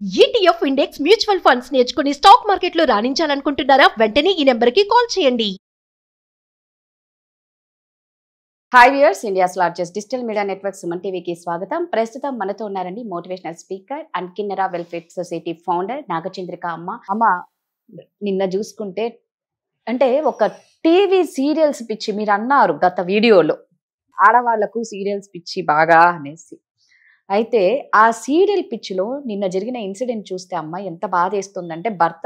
ETF index mutual funds నేర్చుకుని stock మార్కెట్లో రాణించాలనుకుంటున్నారా? వెంటనే ఈ నెంబర్కి కాల్ చేయండి. Hi viewers, India's largest digital media network Suman టీవీకి స్వాగతం. ప్రస్తుతం మనతో ఉన్నారండి motivational speaker and Kinnera welfare society founder Nagachandrika అమ్మ. నిన్న చూసుకుంటే అంటే ఒక టీవీ సీరియల్స్ పిచ్చి మీరు అన్నారు గత వీడియోలో, ఆడవాళ్లకు సీరియల్స్ పిచ్చి బాగా అనేసి. అయితే ఆ సీరియల్ పిచ్చిలో నిన్న జరిగిన ఇన్సిడెంట్ చూస్తే అమ్మ ఎంత బాధ వేస్తుందంటే, భర్త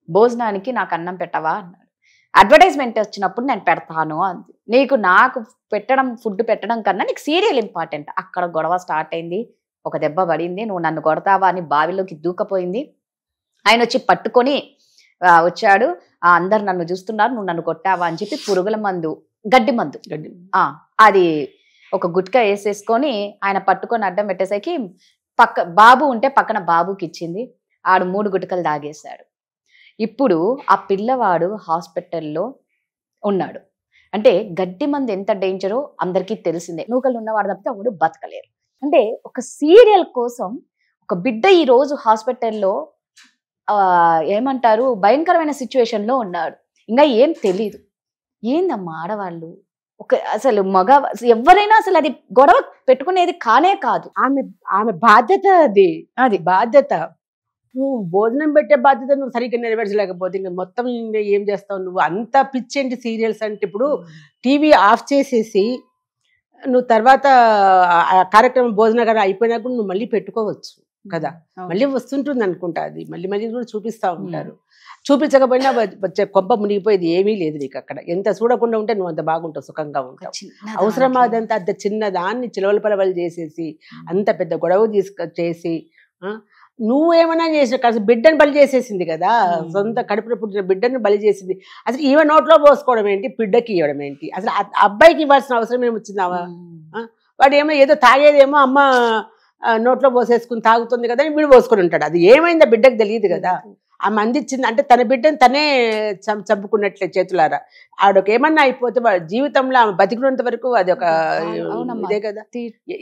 భోజనానికి నాకు అన్నం పెట్టవా అన్నాడు. అడ్వర్టైజ్మెంట్ వచ్చినప్పుడు నేను పెడతాను అంది. నాకు ఫుడ్ పెట్టడం కన్నా నీకు సీరియల్ ఇంపార్టెంట్. అక్కడ గొడవ స్టార్ట్ అయింది. ఒక దెబ్బ పడింది. నువ్వు నన్ను కొడతావా అని బావిలోకి దూకపోయింది. ఆయన వచ్చి పట్టుకొని వచ్చాడు. అందరు నన్ను చూస్తున్నారు, నువ్వు నన్ను కొట్టావా అని చెప్పి పురుగుల మందు, గడ్డి మందు అది ఒక గుట్కా వేసేసుకొని ఆయన పట్టుకొని అడ్డం పెట్టేసరికి బాబు ఉంటే పక్కన బాబుకి ఇచ్చింది. ఆడు 3 గుటకలు తాగేశాడు. ఇప్పుడు ఆ పిల్లవాడు హాస్పిటల్లో ఉన్నాడు. అంటే గడ్డి మంది ఎంత డేంజరో అందరికీ తెలిసిందే. నూకలు ఉన్నవాడు తప్పితే వాడు బతకలేరు. అంటే ఒక సీరియల్ కోసం ఒక బిడ్డ ఈ రోజు హాస్పిటల్లో ఏమంటారు భయంకరమైన సిచ్యువేషన్ లో ఉన్నాడు. ఇంకా ఏం తెలీదు. ఏందమ్మా ఆడవాళ్ళు అసలు ఎవరైనా అసలు అది గొడవ పెట్టుకునేది కానే కాదు. ఆమె బాధ్యత అది బాధ్యత. నువ్వు భోజనం పెట్టే బాధ్యత నువ్వు సరిగ్గా నెరవేర్చలేకపోతే ఇంకా మొత్తం ఏం చేస్తావు నువ్వు? అంత పిచ్చేంటి సీరియల్స్ అంటే? ఇప్పుడు టీవీ ఆఫ్ చేసేసి నువ్వు తర్వాత కార్యక్రమం భోజనం అయిపోయినా కూడా నువ్వు మళ్ళీ పెట్టుకోవచ్చు కదా. మళ్ళీ వస్తుంటుంది అనుకుంటా. అది మళ్ళీ మళ్ళీ కూడా చూపిస్తా ఉంటారు. చూపించకపోయినా కొంప మునిగిపోయేది ఏమీ లేదు నీకు అక్కడ. ఎంత చూడకుండా ఉంటే నువ్వు అంత బాగుంటావు, సుఖంగా ఉంటావు. అవసరమా అదంతా? అంత చిన్న దాన్ని చిలవల పలవలు చేసేసి అంత పెద్ద గొడవ చేసి నువ్వేమన్నా చేసిన కాదు. బిడ్డను బలి చేసేసింది కదా, సొంత కడుపులో పుట్టిన బిడ్డను బలి చేసింది. అసలు ఈమె నోట్లో పోసుకోవడం ఏంటి, బిడ్డకి ఇవ్వడం ఏంటి? అసలు అబ్బాయికి ఇవ్వాల్సిన అవసరం ఏమొచ్చిందావా? వాడు ఏదో తాగేదేమో అమ్మ నోట్లో పోసేసుకుని తాగుతుంది కదా అని వీడు పోసుకొని ఉంటాడు. అది ఏమైందో బిడ్డకు తెలియదు కదా. ఆమె అందించింది అంటే తన బిడ్డను తనే చంపుకున్నట్లే చేతులారా. ఆడొక ఏమన్నా అయిపోతే వాడి జీవితంలో ఆమె బతికినంత వరకు అది ఒక ఇదే కదా.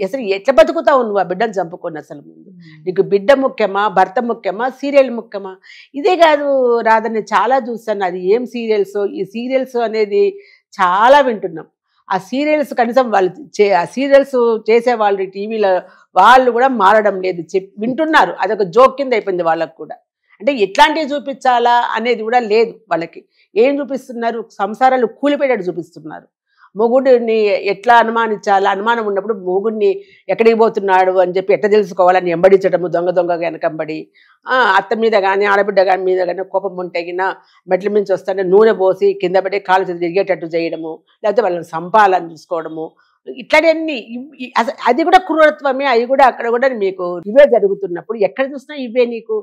అసలు ఎట్లా బతుకుతావు నువ్వు ఆ బిడ్డను చంపుకొని? అసలు ముందు నీకు బిడ్డ ముఖ్యమా, భర్త ముఖ్యమా, సీరియల్ ముఖ్యమా? ఇదే కాదు రాదని చాలా చూస్తాను. అది ఏం సీరియల్స్, ఈ సీరియల్స్ అనేది చాలా వింటున్నాం. ఆ సీరియల్స్ కనీసం వాళ్ళు ఆ సీరియల్స్ చేసే వాళ్ళు టీవీలో వాళ్ళు కూడా మారడం లేదు, వింటున్నారు. అదొక జోక్ కింద అయిపోయింది వాళ్ళకు కూడా. అంటే ఎట్లాంటివి చూపించాలా అనేది కూడా లేదు వాళ్ళకి. ఏం చూపిస్తున్నారు? సంసారాలు కూలిపోయేటట్టు చూపిస్తున్నారు. మొగుడిని ఎట్లా అనుమానించాలా, అనుమానం ఉన్నప్పుడు మొగుడిని ఎక్కడికి పోతున్నాడు అని చెప్పి ఎట్లా తెలుసుకోవాలని ఎంబడించడము, దొంగగా వెనకంబడి. అత్త మీద కానీ ఆడబిడ్డ మీద కానీ కోపం ఉంటేగిన మెట్ల మించి వస్తానే నూనె పోసి కింద పెట్టి కాలు తిరిగేటట్టు చేయడము, లేకపోతే వాళ్ళని సంపాలని చూసుకోవడము, ఇట్లాంటివన్నీ. అది కూడా క్రూరత్వమే. అవి కూడా అక్కడ కూడా మీకు ఇవే జరుగుతున్నప్పుడు ఎక్కడ చూసినా ఇవే. నీకు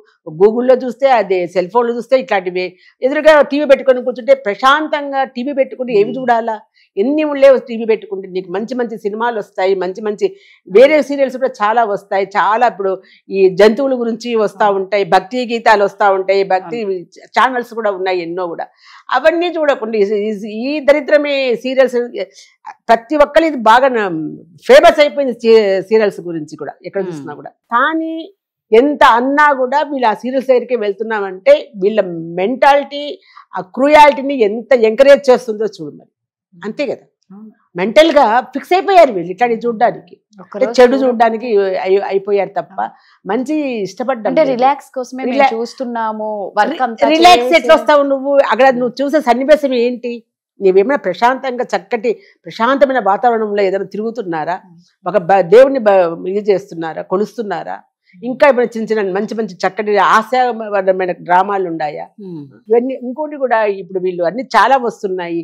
గూగుల్లో చూస్తే అదే, సెల్ ఫోన్లో చూస్తే ఇట్లాంటివే. ఎదురుగా టీవీ పెట్టుకొని కూర్చుంటే ప్రశాంతంగా టీవీ పెట్టుకుంటే ఏమి చూడాలా? ఎన్ని ఉండే టీవీ పెట్టుకుంటే నీకు మంచి మంచి సినిమాలు వస్తాయి, మంచి మంచి వేరే సీరియల్స్ కూడా చాలా వస్తాయి. చాలా ఇప్పుడు ఈ జంతువుల గురించి వస్తూ ఉంటాయి, భక్తి గీతాలు వస్తూ ఉంటాయి, భక్తి ఛానల్స్ కూడా ఉన్నాయి ఎన్నో కూడా. అవన్నీ చూడకుండా ఈ దరిద్రమే సీరియల్స్. ప్రతి ఒక్కరు ఇది బాగా ఫేమస్ అయిపోయింది సీరియల్స్ గురించి కూడా ఎక్కడ చూసినా కూడా. కానీ ఎంత అన్నా కూడా వీళ్ళు ఆ సీరియల్స్ దగ్గరికి వెళ్తున్నామంటే వీళ్ళ మెంటాలిటీ, ఆ క్రూయాలిటీని ఎంత ఎంకరేజ్ చేస్తుందో చూడు మరి. అంతే కదా, మెంటల్ గా ఫిక్స్ అయిపోయారు వీళ్ళు ఇట్లాంటి చూడడానికి, చెడు చూడడానికి అయిపోయారు తప్ప మంచి ఇష్టపడ్డా రిలాక్స్ కోసమే చూస్తున్నాము. రిలాక్స్ ఎట్లా వస్తావు నువ్వు? అక్కడ నువ్వు చూసే సన్నివేశం ఏంటి? నీవేమైనా ప్రశాంతంగా చక్కటి ప్రశాంతమైన వాతావరణంలో ఏదైనా తిరుగుతున్నారా? ఒక దేవుని ఇది చేస్తున్నారా, కొలుస్తున్నారా? ఇంకా ఇప్పుడు చిన్న చిన్న మంచి మంచి చక్కటి ఆశావాదమైన డ్రామాలు ఉన్నాయా? ఇవన్నీ. ఇంకోటి కూడా ఇప్పుడు వీళ్ళు అన్ని చాలా వస్తున్నాయి.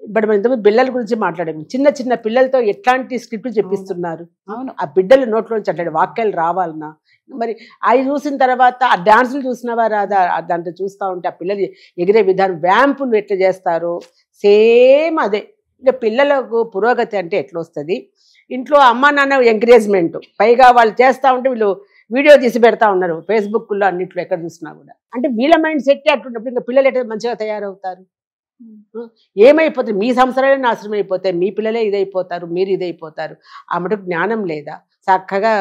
ఇప్పుడు మనం ఇంతకుముందు పిల్లల గురించి మాట్లాడాము. చిన్న చిన్న పిల్లలతో ఎట్లాంటి స్క్రిప్ట్లు చెప్పిస్తున్నారు. అవును, ఆ బిడ్డల నోట్లోంచి అట్లాంటి వాక్యాలు రావాలన్నా మరి అవి చూసిన తర్వాత ఆ డాన్సులు చూసినవా రాదా? దాంట్లో చూస్తూ ఉంటే ఆ పిల్లలు ఎగిరే విధానం, వ్యాంపులు ఎట్లా చేస్తారు, సేమ్ అదే. ఇంకా పిల్లలకు పురోగతి అంటే ఎట్లా వస్తుంది? ఇంట్లో అమ్మా నాన్న ఎంకరేజ్మెంట్, పైగా వాళ్ళు చేస్తూ ఉంటే వీళ్ళు వీడియో తీసి పెడతా ఉన్నారు ఫేస్బుక్లో, అన్నిట్లో ఎక్కడ చూసినా కూడా. అంటే వీళ్ళ మైండ్ సెట్ అట్లున్నప్పుడు ఇంకా పిల్లలు ఎట్లా మంచిగా తయారవుతారు? ఏమైపోతుంది? మీ సంవత్సరాలే నాశనం అయిపోతాయి, మీ పిల్లలే ఇదైపోతారు, మీరు ఇదైపోతారు. ఆ మటుకు జ్ఞానం లేదా? చక్కగా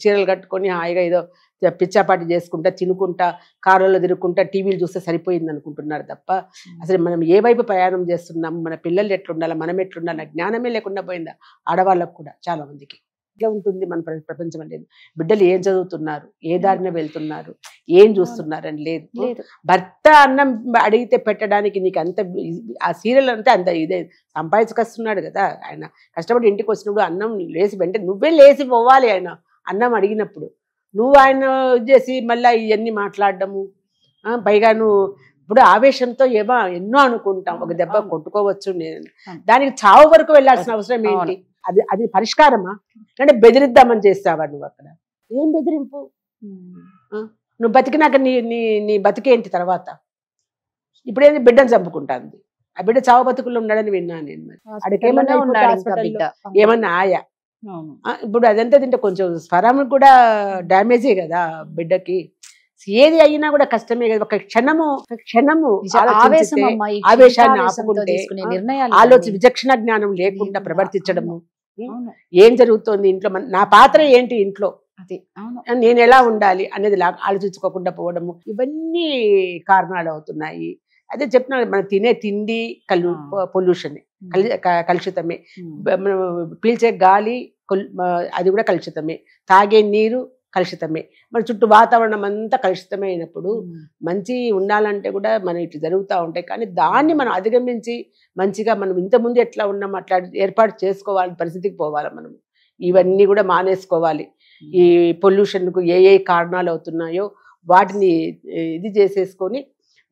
చీరలు కట్టుకొని హాయిగా ఏదో పిచ్చాపాటి చేసుకుంటా తినుకుంటా కారులో తిరుగుకుంటా టీవీలు చూస్తే సరిపోయింది అనుకుంటున్నారు తప్ప అసలు మనం ఏ వైపు ప్రయాణం చేస్తున్నాం, మన పిల్లలు ఎట్లుండాలి, మనం ఎట్లుండాలి జ్ఞానమే లేకుండా పోయిందా ఆడవాళ్ళకు కూడా చాలా మందికి. ఇట్లా ఉంటుంది మన ప్రపంచం అనేది. బిడ్డలు ఏం చదువుతున్నారు, ఏ దారిన వెళ్తున్నారు, ఏం చూస్తున్నారు అని లేదు. భర్త అన్నం అడిగితే పెట్టడానికి నీకు అంత ఆ సీరియల్ అంతా అంత ఇదే సంపాదించుకొస్తున్నాడు కదా ఆయన. కష్టపడి ఇంటికి వచ్చినప్పుడు అన్నం లేచి వెంటనే నువ్వే లేచి పోవాలి. ఆయన అన్నం అడిగినప్పుడు నువ్వు ఆయన చేసి మళ్ళీ ఇవన్నీ మాట్లాడడము. పైగా నువ్వు ఇప్పుడు ఆవేశంతో ఎన్నో అనుకుంటాం, ఒక దెబ్బ కొట్టుకోవచ్చు నేను, దానికి చావు వరకు వెళ్ళాల్సిన అవసరం ఏంటి? అది పరిష్కారమా? అంటే బెదిరిద్దామని చేస్తావా నువ్వు? అక్కడ ఏం బెదిరింపు? నువ్వు బతికినాక నీ బతికేంటి తర్వాత? ఇప్పుడేంది బిడ్డను చంపుకుంటాంది. ఆ బిడ్డ చావు బతుకుల్లో ఉన్నాడని విన్నాను నేను. మరి అడిగేమన్నా ఏమన్నా ఆయా ఇప్పుడు అదంతా తింటే కొంచెం స్వరం కూడా డ్యామేజే కదా బిడ్డకి. ఏది అయినా కూడా కష్టమే కదా. ఒక క్షణము ఆవేశాన్ని ఆపుకుంటే, ఆలోచన విచక్షణ జ్ఞానం లేకుండా ప్రవర్తించడము, ఏం జరుగుతోంది ఇంట్లో, నా పాత్ర ఏంటి ఇంట్లో, నేను ఎలా ఉండాలి అనేది ఆలోచించుకోకుండా పోవడము, ఇవన్నీ కారణాలు అవుతున్నాయి. అదే చెప్తున్నాను, మనం తినే తిండి పొల్యూషన్ కలుషితమే, మనం పీల్చే గాలి అది కూడా కలుషితమే, తాగే నీరు కలుషితమే, మన చుట్టూ వాతావరణం అంతా కలుషితమే అయినప్పుడు మంచి ఉండాలంటే కూడా మనం ఇట్లా జరుగుతూ ఉంటాయి. కానీ దాన్ని మనం అధిగమించి మంచిగా మనం ఇంతకుముందు ఎట్లా ఉన్నాం అట్లా ఏర్పాటు చేసుకోవాలని పరిస్థితికి పోవాలి. మనం ఇవన్నీ కూడా మానేసుకోవాలి. ఈ పొల్యూషన్కు ఏ కారణాలు అవుతున్నాయో వాటిని ఇది చేసేసుకొని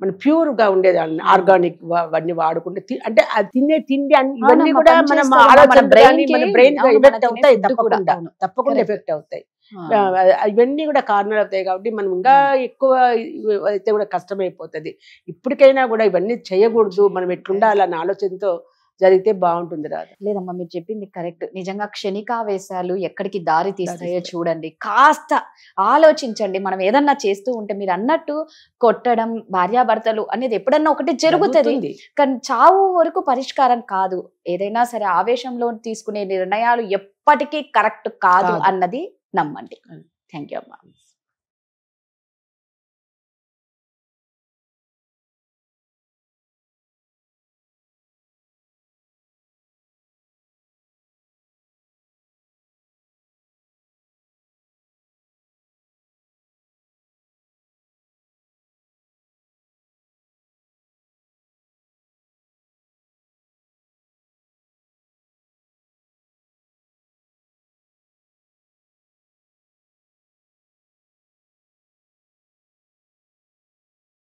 మనం ప్యూర్గా ఉండేది ఆర్గానిక్ అవన్నీ వాడుకుంటే, అంటే అది తినే తిండి ఇవన్నీ కూడా మనం ఆలోచన మన బ్రెయిన్ ఎఫెక్ట్ అవుతాయి, తప్పకుండా ఎఫెక్ట్ అవుతాయి. ఇవన్నీ కూడా కారణాలు అవుతాయి. కాబట్టి మనం ఇంకా ఎక్కువ అయితే కూడా కష్టమైపోతుంది. ఇప్పటికైనా కూడా ఇవన్నీ చేయకూడదు, మనం ఎట్లుండాలన్న ఆలోచనతో జరిగితే బాగుంటుంది. రాదు లేదమ్మా, మీరు చెప్పింది కరెక్ట్. నిజంగా క్షణికావేశాలు ఎక్కడికి దారి తీస్తాయో చూడండి, కాస్త ఆలోచించండి. మనం ఏదన్నా చేస్తూ ఉంటే మీరు అన్నట్టు కొట్టడం, భార్యాభర్తలు అనేది ఎప్పుడన్నా ఒకటి జరుగుతుంది, కానీ చావు వరకు పరిష్కారం కాదు. ఏదైనా సరే ఆవేశంలో తీసుకునే నిర్ణయాలు ఎప్పటికీ కరెక్ట్ కాదు అన్నది నమ్మండి. థ్యాంక్ యూ అమ్మా.